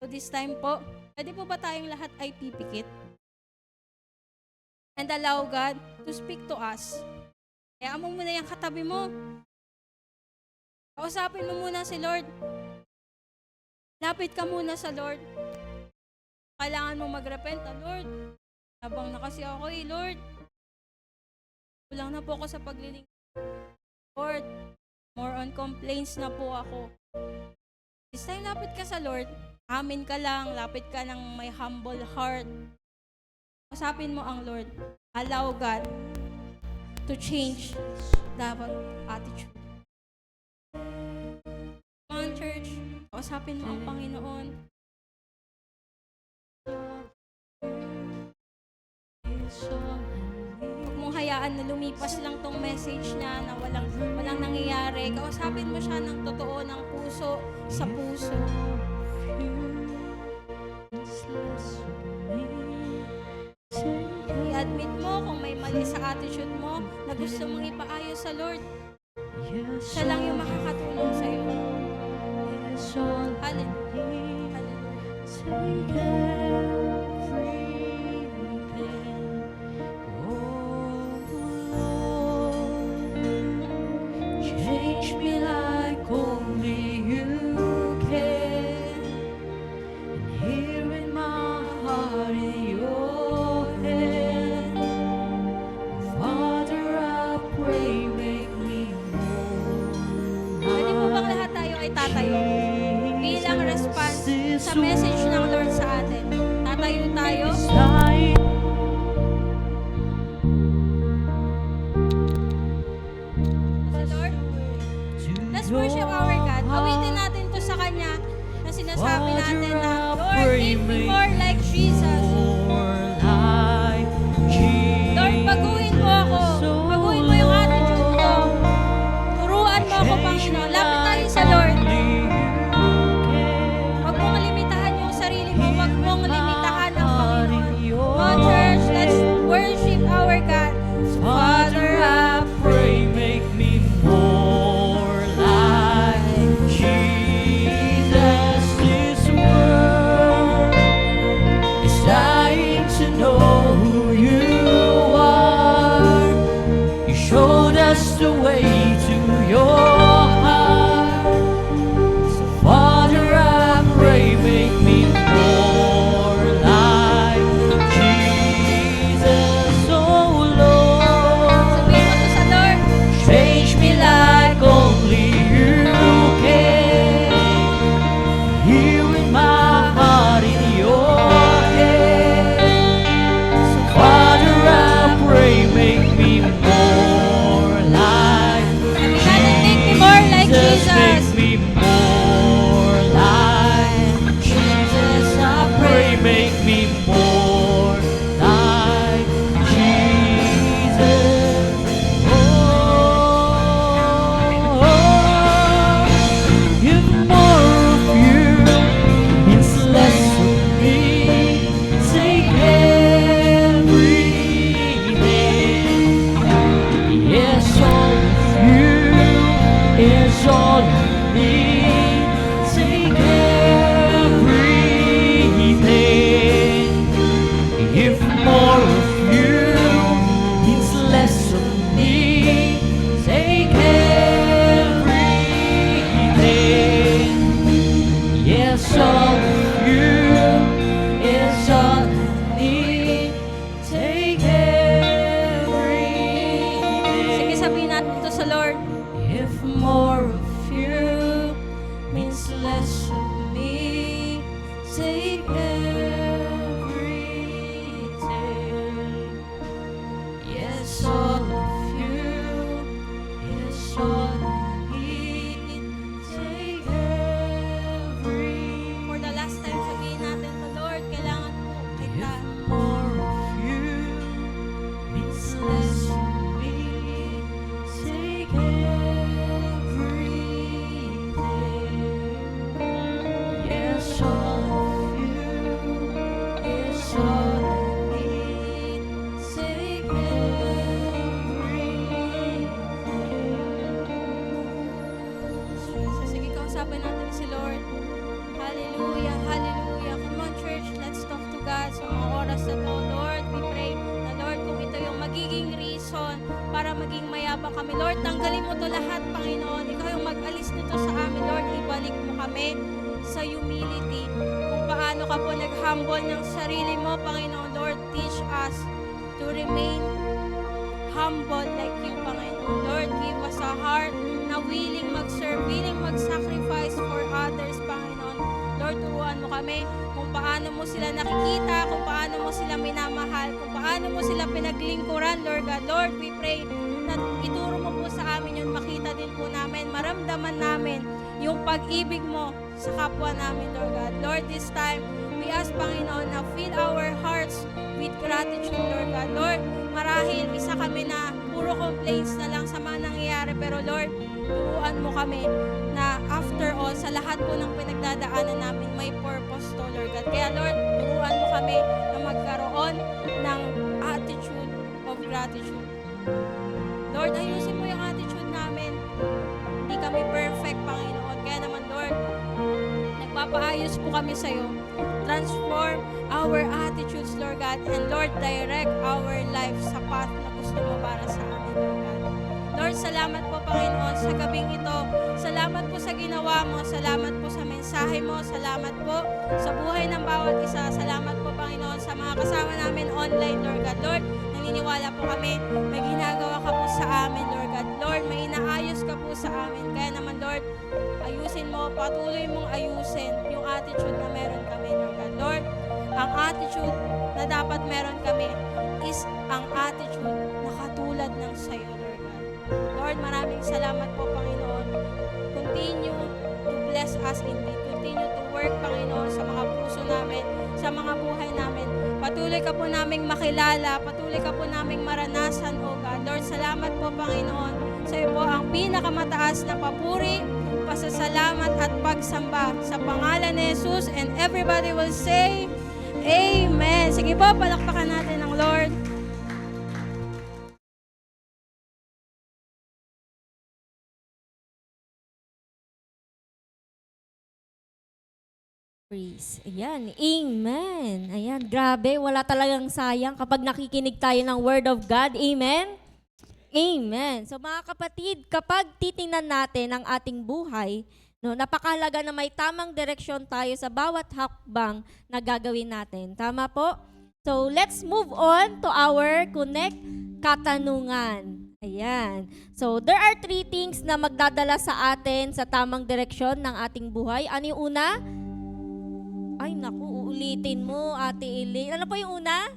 So this time po, pwede po ba tayong lahat ay pipikit? And allow God to speak to us. Kaya mo muna yung katabi mo. Kausapin mo muna si Lord. Lapit ka muna sa Lord. Kailangan mo magrepenta, Lord. Nabang na kasi ako Lord. Kulang na po ako sa paglilingkod. Lord, more on complaints na po ako. This time, lapit ka sa Lord. Amin ka lang. Lapit ka ng may humble heart. Usapin mo ang Lord. Allow God to change that attitude. Come on, church. Usapin mo ang Panginoon. Huwag mong hayaan na lumipas lang tong message niya na walang nangyayari. Kausapin mo siya ng totoo, ng puso sa puso. I-admit mo kung may mali sa attitude mo na gusto mong ipaayos sa Lord. Siya lang yung makakatulong sa'yo. Hallelujah. Change me like only you can. And here in my heart in your hand, Father, I pray, make me more. Pwede po bang lahat tayo ay tatayo? Bilang response sa message ng Lord sa atin. Tatayo tayo. Sa Lord, let's worship our God. Awitin natin to sa Kanya na sinasabi natin na, Lord, make me more like Jesus. Lord, baguhin mo ako. Baguhin mo yung attitude ko. Turuan mo ako, Panginoon. Lapit tayo sa Lord. Huwag mong limitahan yung sarili mo. Huwag mong limitahan ang Panginoon. Oh, church, let's worship our God. Father, I pray, make me more like Jesus. This world is Yes, all of you is all I need. Take everything. Sige, sabihin natin ito sa Lord. If more of you means less of me, take everything. Yes, all of you is all I need. Take everything. For the last time, sabihin natin to Lord, kailangan po kita. More of you means less of me. Take everything. Yes, all of you is all I need. Take everything. So, sige, kausapin natin si Lord. Hallelujah, hallelujah. Come on, church, let's talk to God sa mga oras na to. Lord, we pray na Lord, kung ito yung magiging reason para maging mayabang kami. Lord, tanggalin mo to lahat, Panginoon. Ikaw yung mag-alis nito sa amin. Lord, ibalik mo kami sa humility. Kung paano ka po nag-humble ng sarili mo, Panginoon. Lord, teach us to remain humble like you, Panginoon. Lord, give us a heart na willing mag-serve, willing mag-sacrifice for others, Panginoon. Lord, turuan mo kami kung paano mo sila nakikita, kung paano mo sila minamahal, kung paano mo sila pinaglingkuran, Lord God. Lord, we pray na ituro mo po sa amin yun, makita din po namin, maramdaman namin yung pag-ibig mo sa kapwa namin, Lord God. Lord, this time, we ask, Panginoon, na fill our hearts with gratitude, Lord God. Lord, marahil isa kami na puro complaints na lang sa mga nangyayari, pero Lord, turuan mo kami na after all, sa lahat po ng pinagdadaanan namin, may purpose to, Lord God. Kaya Lord, turuan mo kami na magkaroon ng attitude of gratitude. Lord, ayusin mo yung attitude namin. Hindi kami perfect, Panginoon. Kaya naman, Lord, nagpapaayos po kami sa'yo. Transform our attitudes, Lord God. And Lord, direct our life sa path na gusto mo para sa amin, Lord God. Lord, salamat po, Panginoon, sa gabing ito. Salamat po sa ginawa mo. Salamat po sa mensahe mo. Salamat po sa buhay ng bawat isa. Salamat po, Panginoon, sa mga kasama namin online, Lord God. Lord, naniniwala po kami, may ginagawa ka po sa amin, Lord God. Lord, may inaayos ka po sa amin. Kaya naman, Lord, ayusin mo, patuloy mong ayusin yung attitude na meron kami, Lord God. Lord, ang attitude na dapat meron kami is ang attitude na katulad ng sayo, Lord God. Lord, maraming salamat po, Panginoon. Continue to bless us indeed. Continue to work, Panginoon, sa mga puso namin, sa mga buhay namin. Patuloy ka po naming makilala, patuloy ka po naming maranasan, O God. Lord, salamat po, Panginoon. Sa iyo po ang pinakamataas na papuri, pasasalamat at pagsamba sa pangalan ni Jesus, and everybody will say, Amen. Sige po, palakpakan natin ang Lord. Praise. Ayan. Amen. Ayan. Grabe. Wala talagang sayang kapag nakikinig tayo ng Word of God. Amen? Amen. So mga kapatid, kapag titingnan natin ang ating buhay, no, napakahalaga na may tamang direksyon tayo sa bawat hakbang na gagawin natin. Tama po? So let's move on to our Connect katanungan. Ayan. So there are 3 things na magdadala sa atin sa tamang direksyon ng ating buhay. Ano yung una? Ay, naku, uulitin mo, Ate Eileen. Ano po yung una?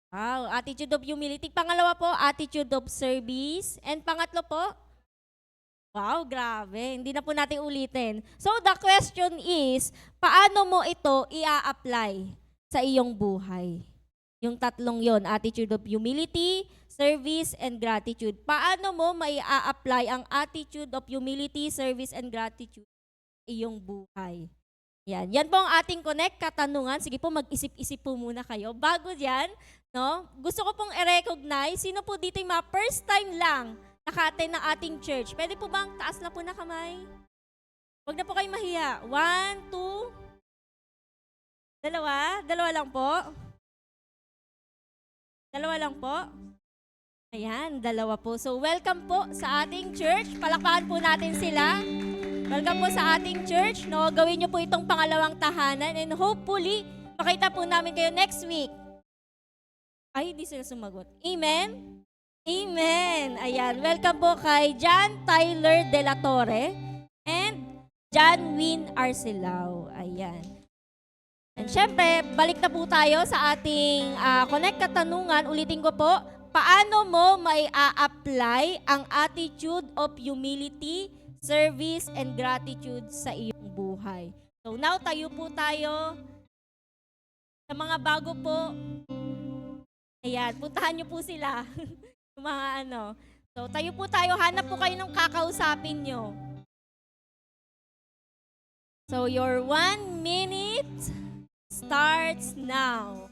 Wow, attitude of humility. Pangalawa po, attitude of service. And pangatlo po, wow, grabe. Hindi na po natin ulitin. So the question is, paano mo ito i-apply sa iyong buhay? Yung tatlong yon, attitude of humility, service, and gratitude. Paano mo mai-apply ang attitude of humility, service, and gratitude sa iyong buhay? Yan. Yan po ang ating Connect katanungan. Sige po, mag-isip-isip po muna kayo. Bago yan, no, gusto ko pong i-recognize, sino po dito yung mga first time lang naka-attend ng ating church? Pwede po bang taas na po na kamay? Huwag na po kayo mahiya. 1, 2, dalawa lang po. Dalawa lang po. Ayan, dalawa po. So welcome po sa ating church. Palakpakan po natin sila. Welcome po sa ating church. No? Gawin niyo po itong pangalawang tahanan and hopefully, makita po namin kayo next week. Ay, hindi sila sumagot. Amen? Amen. Ayan. Welcome po kay John Tyler De La Torre and John Win Arcelao. Ayan. And syempre, balik na po tayo sa ating Connect Katanungan. Ulitin ko po, paano mo may a-apply ang attitude of humility, service, and gratitude sa iyong buhay? So now, tayo po tayo. Sa mga bago po, ayan, puntahan niyo po sila. Yung mga ano. So tayo po tayo, hanap po kayo ng kakausapin niyo. So your 1 minute starts now.